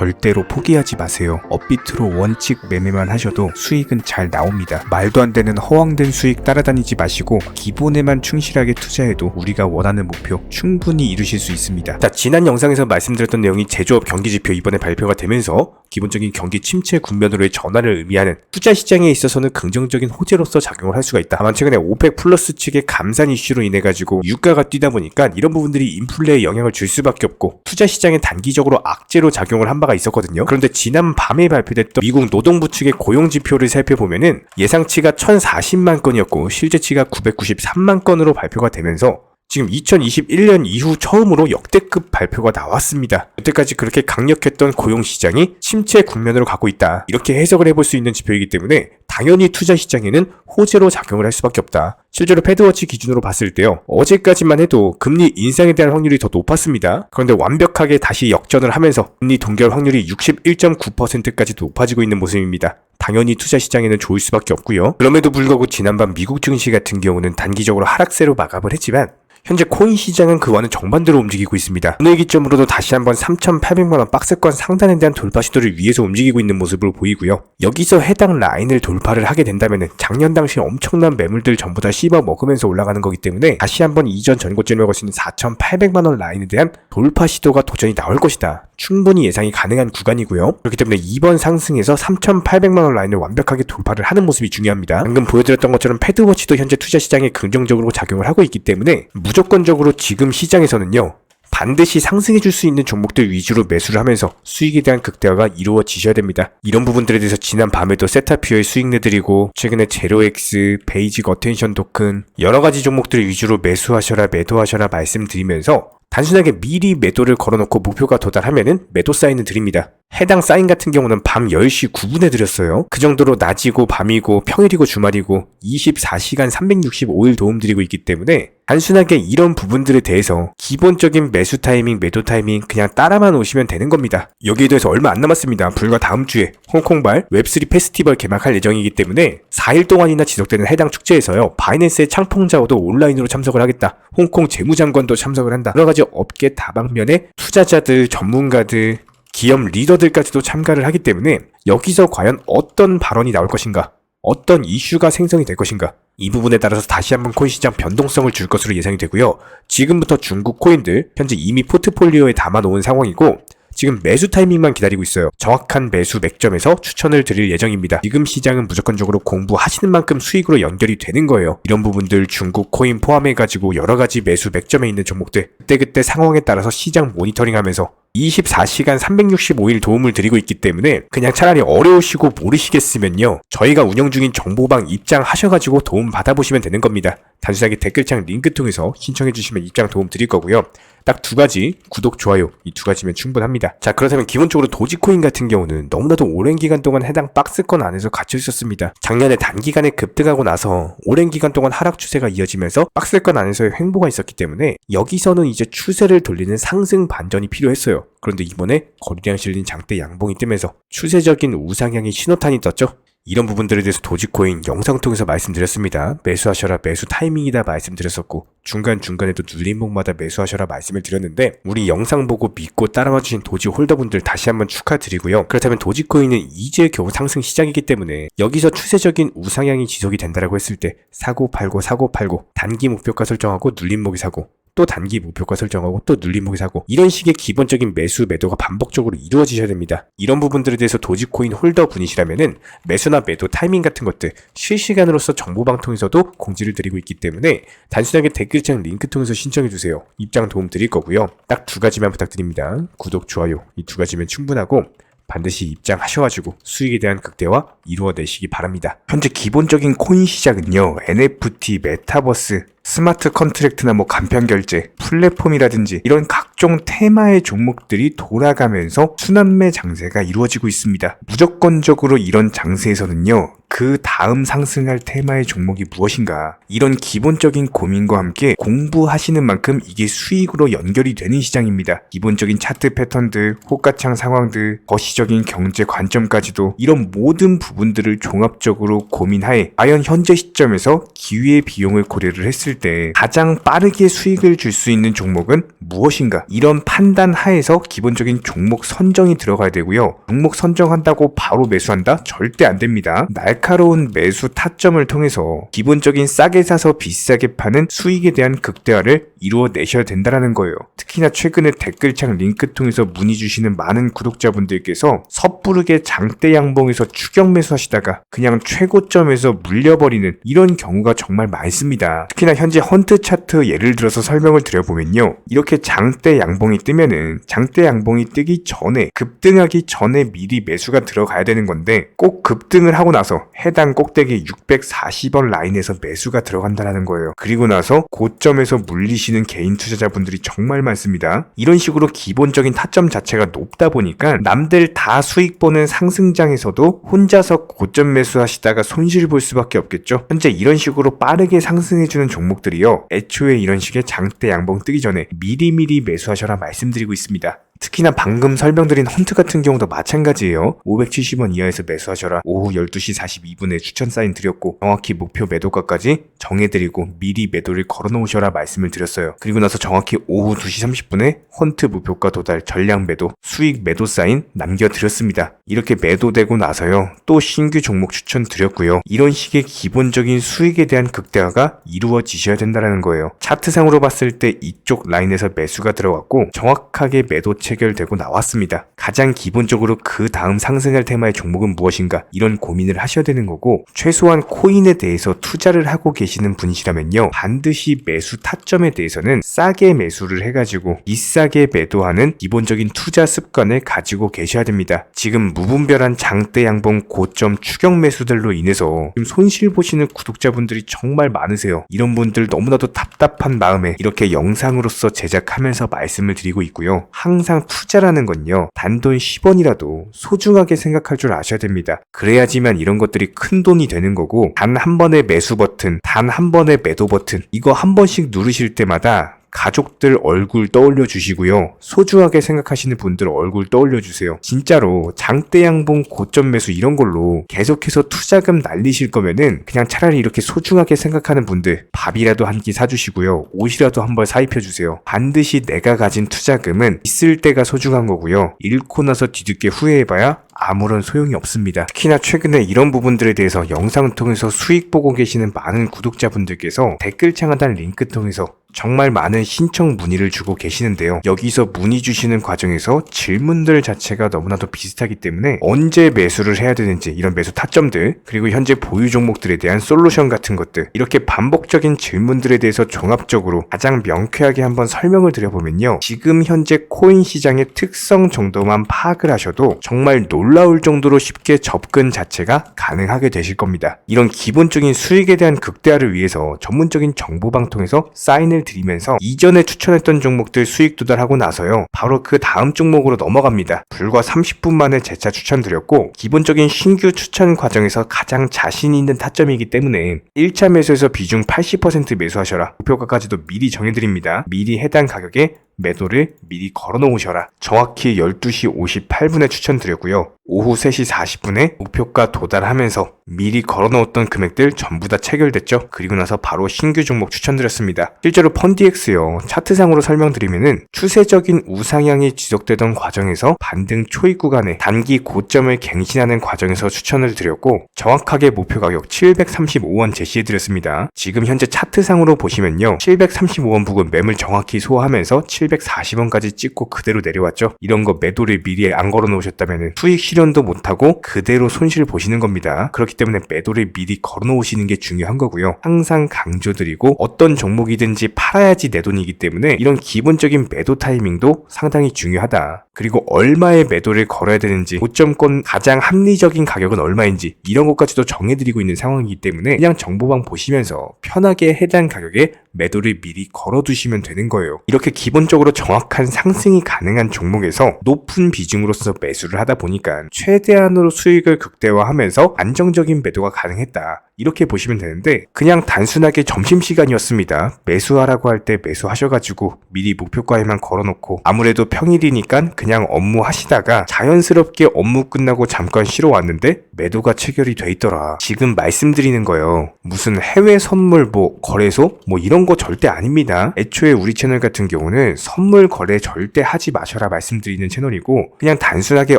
절대로 포기하지 마세요. 업비트로 원칙 매매만 하셔도 수익은 잘 나옵니다. 말도 안 되는 허황된 수익 따라다니지 마시고 기본에만 충실하게 투자해도 우리가 원하는 목표 충분히 이루실 수 있습니다. 자, 지난 영상에서 말씀드렸던 내용이 제조업 경기지표 이번에 발표가 되면서 기본적인 경기 침체 국면으로의 전환을 의미하는 투자 시장에 있어서는 긍정적인 호재로서 작용을 할 수가 있다. 다만 최근에 오펙 플러스 측의 감산 이슈로 인해 가지고 유가가 뛰다 보니까 이런 부분들이 인플레에 영향을 줄 수밖에 없고 투자 시장에 단기적으로 악재로 작용을 한 바가 있었거든요. 그런데 지난 밤에 발표됐던 미국 노동부 측의 고용 지표를 살펴보면은 예상치가 1040만 건이었고 실제치가 993만 건으로 발표가 되면서 지금 2021년 이후 처음으로 역대급 발표가 나왔습니다. 여태까지 그렇게 강력했던 고용시장이 침체 국면으로 가고 있다. 이렇게 해석을 해볼 수 있는 지표이기 때문에 당연히 투자 시장에는 호재로 작용을 할 수밖에 없다. 실제로 패드워치 기준으로 봤을 때요. 어제까지만 해도 금리 인상에 대한 확률이 더 높았습니다. 그런데 완벽하게 다시 역전을 하면서 금리 동결 확률이 61.9%까지 높아지고 있는 모습입니다. 당연히 투자 시장에는 좋을 수밖에 없고요. 그럼에도 불구하고 지난밤 미국 증시 같은 경우는 단기적으로 하락세로 마감을 했지만 현재 코인 시장은 그와는 정반대로 움직이고 있습니다. 오늘 기점으로도 다시 한번 3,800만원 박스권 상단에 대한 돌파 시도를 위해서 움직이고 있는 모습을 보이고요. 여기서 해당 라인을 돌파를 하게 된다면 작년 당시 엄청난 매물들 전부 다 씹어 먹으면서 올라가는 거기 때문에 다시 한번 이전 전고점이라고 할 수 있는 4,800만원 라인에 대한 돌파 시도가 도전히 나올 것이다. 충분히 예상이 가능한 구간이고요. 그렇기 때문에 이번 상승에서 3,800만원 라인을 완벽하게 돌파를 하는 모습이 중요합니다. 방금 보여드렸던 것처럼 패드워치도 현재 투자 시장에 긍정적으로 작용을 하고 있기 때문에 무조건적으로 지금 시장에서는요. 반드시 상승해줄 수 있는 종목들 위주로 매수를 하면서 수익에 대한 극대화가 이루어지셔야 됩니다. 이런 부분들에 대해서 지난 밤에도 세타피어의 수익 내드리고 최근에 제로엑스, 베이직 어텐션 토큰 여러가지 종목들 위주로 매수하셔라 매도하셔라 말씀드리면서 단순하게 미리 매도를 걸어놓고 목표가 도달하면은 매도 사인을 드립니다. 해당 사인 같은 경우는 밤 10시 9분에 드렸어요. 그 정도로 낮이고 밤이고 평일이고 주말이고 24시간 365일 도움드리고 있기 때문에 단순하게 이런 부분들에 대해서 기본적인 매수 타이밍, 매도 타이밍 그냥 따라만 오시면 되는 겁니다. 여기에 대해서 얼마 안 남았습니다. 불과 다음 주에 홍콩발 웹3 페스티벌 개막할 예정이기 때문에 4일 동안이나 지속되는 해당 축제에서요. 바이낸스의 창풍자오도 온라인으로 참석을 하겠다. 홍콩 재무장관도 참석을 한다. 여러가지 업계 다방면의 투자자들, 전문가들, 기업 리더들까지도 참가를 하기 때문에 여기서 과연 어떤 발언이 나올 것인가, 어떤 이슈가 생성이 될 것인가, 이 부분에 따라서 다시 한번 코인 시장 변동성을 줄 것으로 예상이 되고요. 지금부터 중국 코인들 현재 이미 포트폴리오에 담아놓은 상황이고 지금 매수 타이밍만 기다리고 있어요. 정확한 매수 맥점에서 추천을 드릴 예정입니다. 지금 시장은 무조건적으로 공부하시는 만큼 수익으로 연결이 되는 거예요. 이런 부분들 중국 코인 포함해가지고 여러가지 매수 맥점에 있는 종목들 그때그때 상황에 따라서 시장 모니터링하면서 24시간 365일 도움을 드리고 있기 때문에 그냥 차라리 어려우시고 모르시겠으면요. 저희가 운영 중인 정보방 입장하셔가지고 도움 받아보시면 되는 겁니다. 단순하게 댓글창 링크 통해서 신청해주시면 입장 도움 드릴 거고요. 딱 두 가지, 구독, 좋아요 이 두 가지면 충분합니다. 자, 그렇다면 기본적으로 도지코인 같은 경우는 너무나도 오랜 기간 동안 해당 박스권 안에서 갇혀 있었습니다. 작년에 단기간에 급등하고 나서 오랜 기간 동안 하락 추세가 이어지면서 박스권 안에서의 횡보가 있었기 때문에 여기서는 이제 추세를 돌리는 상승 반전이 필요했어요. 그런데 이번에 거리량 실린 장대 양봉이 뜨면서 추세적인 우상향의 신호탄이 떴죠. 이런 부분들에 대해서 도지코인 영상 통해서 말씀드렸습니다. 매수하셔라 매수 타이밍이다 말씀드렸었고 중간중간에도 눌림목마다 매수하셔라 말씀을 드렸는데 우리 영상 보고 믿고 따라와주신 도지 홀더분들 다시 한번 축하드리고요. 그렇다면 도지코인은 이제 겨우 상승 시작이기 때문에 여기서 추세적인 우상향이 지속이 된다고 했을 때 사고 팔고 단기 목표가 설정하고 눌림목이 사고 또 단기 목표가 설정하고 또 눌림목이 사고 이런 식의 기본적인 매수 매도가 반복적으로 이루어지셔야 됩니다. 이런 부분들에 대해서 도지코인 홀더 분이시라면은 매수나 매도 타이밍 같은 것들 실시간으로서 정보방 통해서도 공지를 드리고 있기 때문에 단순하게 댓글창 링크 통해서 신청해주세요. 입장 도움 드릴 거고요. 딱 두 가지만 부탁드립니다. 구독, 좋아요 이 두 가지면 충분하고 반드시 입장하셔가지고 수익에 대한 극대화 이루어내시기 바랍니다. 현재 기본적인 코인 시장은요. NFT, 메타버스, 스마트 컨트랙트나 간편결제, 플랫폼이라든지 이런 각종 테마의 종목들이 돌아가면서 순환매 장세가 이루어지고 있습니다. 무조건적으로 이런 장세에서는요. 그 다음 상승할 테마의 종목이 무엇인가 이런 기본적인 고민과 함께 공부하시는 만큼 이게 수익으로 연결이 되는 시장입니다. 기본적인 차트 패턴들, 호가창 상황들, 거시적인 경제 관점까지도 이런 모든 부분 부분들을 종합적으로 고민하에 과연 현재 시점에서 기회의 비용을 고려를 했을 때 가장 빠르게 수익을 줄 수 있는 종목은 무엇인가, 이런 판단 하에서 기본적인 종목 선정이 들어가야 되고요. 종목 선정한다고 바로 매수한다? 절대 안 됩니다. 날카로운 매수 타점을 통해서 기본적인 싸게 사서 비싸게 파는 수익에 대한 극대화를 이루어내셔야 된다는 거예요. 특히나 최근에 댓글창 링크 통해서 문의 주시는 많은 구독자분들께서 섣부르게 장대 양봉에서 추격 매수하시다가 그냥 최고점에서 물려버리는 이런 경우가 정말 많습니다. 특히나 현재 헌트 차트 예를 들어서 설명을 드려보면요, 이렇게 장대 양봉이 뜨면은 장대 양봉이 뜨기 전에, 급등하기 전에 미리 매수가 들어가야 되는 건데 꼭 급등을 하고 나서 해당 꼭대기 640원 라인에서 매수가 들어간다는 거예요. 그리고 나서 고점에서 물리시는 개인 투자자분들이 정말 많습니다. 이런 식으로 기본적인 타점 자체가 높다 보니까 남들 다 수익 보는 상승장에서도 혼자서 고점 매수하시다가 손실 볼 수밖에 없겠죠. 현재 이런 식으로 빠르게 상승해주는 종목들이요, 애초에 이런 식의 장대 양봉 뜨기 전에 미리미리 매수하셔라 말씀드리고 있습니다. 특히나 방금 설명드린 헌트 같은 경우도 마찬가지예요. 570원 이하에서 매수하셔라. 오후 12시 42분에 추천 사인 드렸고 정확히 목표 매도가까지 정해드리고 미리 매도를 걸어놓으셔라 말씀을 드렸어요. 그리고 나서 정확히 오후 2시 30분에 헌트 목표가 도달 전량 매도 수익 매도 사인 남겨드렸습니다. 이렇게 매도되고 나서요, 또 신규 종목 추천 드렸고요. 이런 식의 기본적인 수익에 대한 극대화가 이루어지셔야 된다는 거예요. 차트상으로 봤을 때 이쪽 라인에서 매수가 들어갔고 정확하게 매도 체결되고 나왔습니다. 가장 기본적으로 그 다음 상승할 테마의 종목은 무엇인가, 이런 고민을 하셔야 되는 거고, 최소한 코인에 대해서 투자를 하고 계시는 분이시라면요, 반드시 매수 타점에 대해서는 싸게 매수를 해가지고 비싸게 매도하는 기본적인 투자 습관을 가지고 계셔야 됩니다. 지금 무분별한 장대 양봉 고점 추격 매수들로 인해서 지금 손실 보시는 구독자분들이 정말 많으세요. 이런 분들 너무나도 답답한 마음에 이렇게 영상으로서 제작하면서 말씀을 드리고 있고요. 항상 투자라는 건요, 단돈 10원이라도 소중하게 생각할 줄 아셔야 됩니다. 그래야지만 이런 것들이 큰 돈이 되는 거고, 단 한 번의 매수 버튼, 단 한 번의 매도 버튼, 이거 한 번씩 누르실 때마다 가족들 얼굴 떠올려 주시고요, 소중하게 생각하시는 분들 얼굴 떠올려 주세요. 진짜로 장대 양봉 고점 매수 이런 걸로 계속해서 투자금 날리실 거면은 그냥 차라리 이렇게 소중하게 생각하는 분들 밥이라도 한 끼 사주시고요, 옷이라도 한 벌 사입혀 주세요. 반드시 내가 가진 투자금은 있을 때가 소중한 거고요, 잃고 나서 뒤늦게 후회해봐야 아무런 소용이 없습니다. 특히나 최근에 이런 부분들에 대해서 영상을 통해서 수익 보고 계시는 많은 구독자분들께서 댓글창 하단 링크 통해서 정말 많은 신청 문의를 주고 계시는데요. 여기서 문의 주시는 과정에서 질문들 자체가 너무나도 비슷하기 때문에 언제 매수를 해야 되는지, 이런 매수 타점들, 그리고 현재 보유 종목들에 대한 솔루션 같은 것들, 이렇게 반복적인 질문들에 대해서 종합적으로 가장 명쾌하게 한번 설명을 드려보면요, 지금 현재 코인 시장의 특성 정도만 파악을 하셔도 정말 놀라울 정도로 쉽게 접근 자체가 가능하게 되실 겁니다. 이런 기본적인 수익에 대한 극대화를 위해서 전문적인 정보방 통해서 사인을 드리면서 이전에 추천했던 종목들 수익 도달하고 나서요, 바로 그 다음 종목으로 넘어갑니다. 불과 30분 만에 재차 추천드렸고, 기본적인 신규 추천 과정에서 가장 자신 있는 타점이기 때문에 1차 매수에서 비중 80% 매수하셔라, 목표가까지도 미리 정해드립니다. 미리 해당 가격에 매도를 미리 걸어놓으셔라. 정확히 12시 58분에 추천드렸고요. 오후 3시 40분에 목표가 도달하면서 미리 걸어놓았던 금액들 전부 다 체결됐죠. 그리고 나서 바로 신규 종목 추천드렸습니다. 실제로 펀디엑스요, 차트상으로 설명드리면은 추세적인 우상향이 지속되던 과정에서 반등 초입 구간에 단기 고점을 갱신하는 과정에서 추천을 드렸고, 정확하게 목표 가격 735원 제시해드렸습니다. 지금 현재 차트상으로 보시면요, 735원 부근 매물 정확히 소화하면서 740원까지 찍고 그대로 내려왔죠. 이런 거 매도를 미리 안 걸어 놓으셨다면 수익 실현도 못하고 그대로 손실 보시는 겁니다. 그렇기 때문에 매도를 미리 걸어 놓으시는 게 중요한 거고요. 항상 강조드리고, 어떤 종목이든지 팔아야지 내 돈이기 때문에 이런 기본적인 매도 타이밍도 상당히 중요하다. 그리고 얼마의 매도를 걸어야 되는지, 고점권 가장 합리적인 가격은 얼마인지, 이런 것까지도 정해드리고 있는 상황이기 때문에 그냥 정보방 보시면서 편하게 해당 가격에 매도를 미리 걸어두시면 되는 거예요. 이렇게 기본적으로 정확한 상승이 가능한 종목에서 높은 비중으로서 매수를 하다 보니까 최대한으로 수익을 극대화하면서 안정적인 매도가 가능했다. 이렇게 보시면 되는데 그냥 단순하게 점심시간이었습니다. 매수하라고 할 때 매수하셔가지고 미리 목표가에만 걸어놓고 아무래도 평일이니까 그냥 업무 하시다가 자연스럽게 업무 끝나고 잠깐 쉬러 왔는데 매도가 체결이 돼 있더라. 지금 말씀드리는 거예요. 무슨 해외 선물 거래소 이런 거 절대 아닙니다. 애초에 우리 채널 같은 경우는 선물 거래 절대 하지 마셔라 말씀드리는 채널이고 그냥 단순하게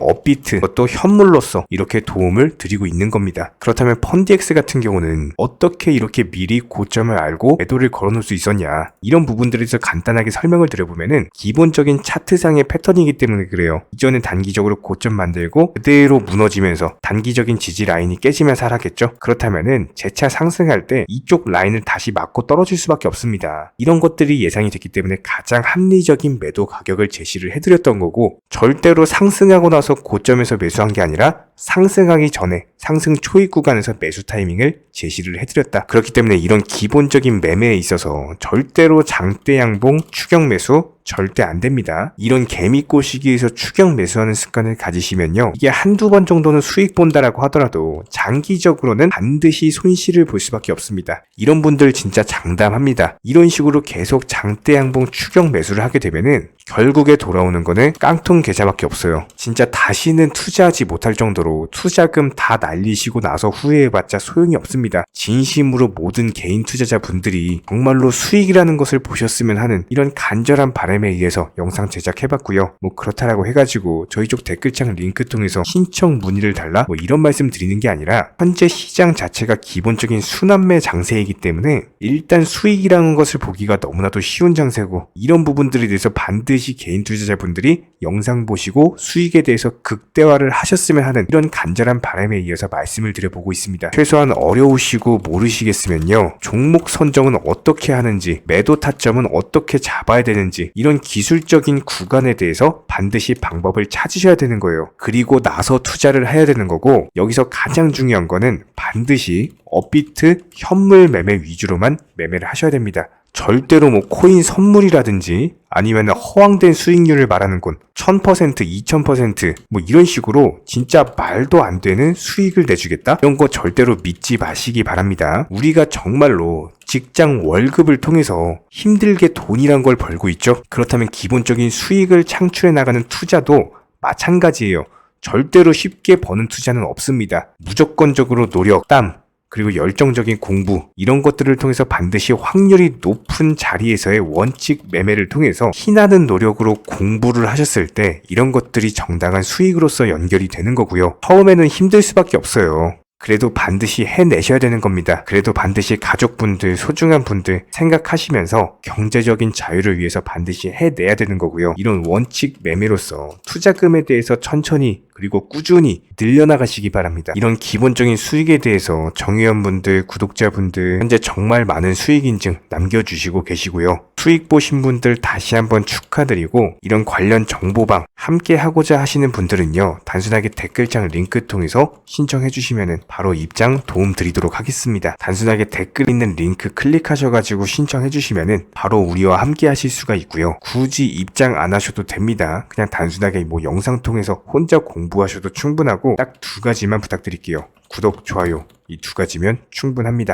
업비트 또 현물로서 이렇게 도움을 드리고 있는 겁니다. 그렇다면 펀디엑스 같은 경우는 어떻게 이렇게 미리 고점을 알고 매도를 걸어놓을 수 있었냐, 이런 부분들에 대해서 간단하게 설명을 드려보면은 기본적인 차트상의 패턴이기 때문에 그래요. 이전에 단기적으로 고점 만들고 그대로 무너지면서 단기적인 지지 라인이 깨지면서 하락했죠. 그렇다면은 재차 상승할 때 이쪽 라인을 다시 맞고 떨어질 수밖에 없습니다. 이런 것들이 예상이 됐기 때문에 가장 합리적인 매도 가격을 제시를 해드렸던 거고, 절대로 상승하고 나서 고점에서 매수한 게 아니라 상승하기 전에 상승 초입 구간에서 매수 타이밍을 제시를 해드렸다. 그렇기 때문에 이런 기본적인 매매에 있어서 절대로 장대 양봉 추격 매수 절대 안 됩니다. 이런 개미꽃 시기에서 추격 매수하는 습관을 가지시면요, 이게 한두 번 정도는 수익 본다라고 하더라도 장기적으로는 반드시 손실을 볼 수밖에 없습니다. 이런 분들 진짜 장담합니다. 이런 식으로 계속 장대 양봉 추격 매수를 하게 되면은 결국에 돌아오는 거는 깡통 계좌밖에 없어요. 진짜 다시는 투자하지 못할 정도로 투자금 다 날리시고 나서 후회해봤자 소용이 없습니다. 진심으로 모든 개인 투자자분들이 정말로 수익이라는 것을 보셨으면 하는 이런 간절한 바람에 의해서 영상 제작해봤고요. 그렇다라고 해가지고 저희 쪽 댓글창 링크 통해서 신청 문의를 달라 이런 말씀 드리는 게 아니라 현재 시장 자체가 기본적인 순환매 장세이기 때문에 일단 수익이라는 것을 보기가 너무나도 쉬운 장세고, 이런 부분들에 대해서 반드시 개인 투자자분들이 영상 보시고 수익에 대해서 극대화를 하셨으면 하는 이런 간절한 바람에 이어서 말씀을 드려보고 있습니다. 최소한 어려우시고 모르시겠으면요, 종목 선정은 어떻게 하는지, 매도 타점은 어떻게 잡아야 되는지, 이런 기술적인 구간에 대해서 반드시 방법을 찾으셔야 되는 거예요. 그리고 나서 투자를 해야 되는 거고, 여기서 가장 중요한 거는 반드시 업비트 현물 매매 위주로만 매매를 하셔야 됩니다. 절대로 코인 선물이라든지 아니면 허황된 수익률을 말하는 건 1000%, 2000% 이런 식으로 진짜 말도 안 되는 수익을 내주겠다? 이런 거 절대로 믿지 마시기 바랍니다. 우리가 정말로 직장 월급을 통해서 힘들게 돈이란 걸 벌고 있죠. 그렇다면 기본적인 수익을 창출해 나가는 투자도 마찬가지예요. 절대로 쉽게 버는 투자는 없습니다. 무조건적으로 노력, 땀, 그리고 열정적인 공부, 이런 것들을 통해서 반드시 확률이 높은 자리에서의 원칙 매매를 통해서 희나는 노력으로 공부를 하셨을 때 이런 것들이 정당한 수익으로서 연결이 되는 거고요. 처음에는 힘들 수밖에 없어요. 그래도 반드시 해내셔야 되는 겁니다. 그래도 반드시 가족분들, 소중한 분들 생각하시면서 경제적인 자유를 위해서 반드시 해내야 되는 거고요. 이런 원칙 매매로서 투자금에 대해서 천천히 그리고 꾸준히 늘려나가시기 바랍니다. 이런 기본적인 수익에 대해서 정회원분들, 구독자분들 현재 정말 많은 수익 인증 남겨주시고 계시고요. 수익 보신 분들 다시 한번 축하드리고, 이런 관련 정보방 함께 하고자 하시는 분들은요, 단순하게 댓글창 링크 통해서 신청해 주시면 바로 입장 도움 드리도록 하겠습니다. 단순하게 댓글 있는 링크 클릭하셔가지고 신청해 주시면 바로 우리와 함께 하실 수가 있고요. 굳이 입장 안 하셔도 됩니다. 그냥 단순하게 영상 통해서 혼자 공부하셔도 충분하고 딱 두 가지만 부탁드릴게요. 구독, 좋아요, 이 두 가지면 충분합니다.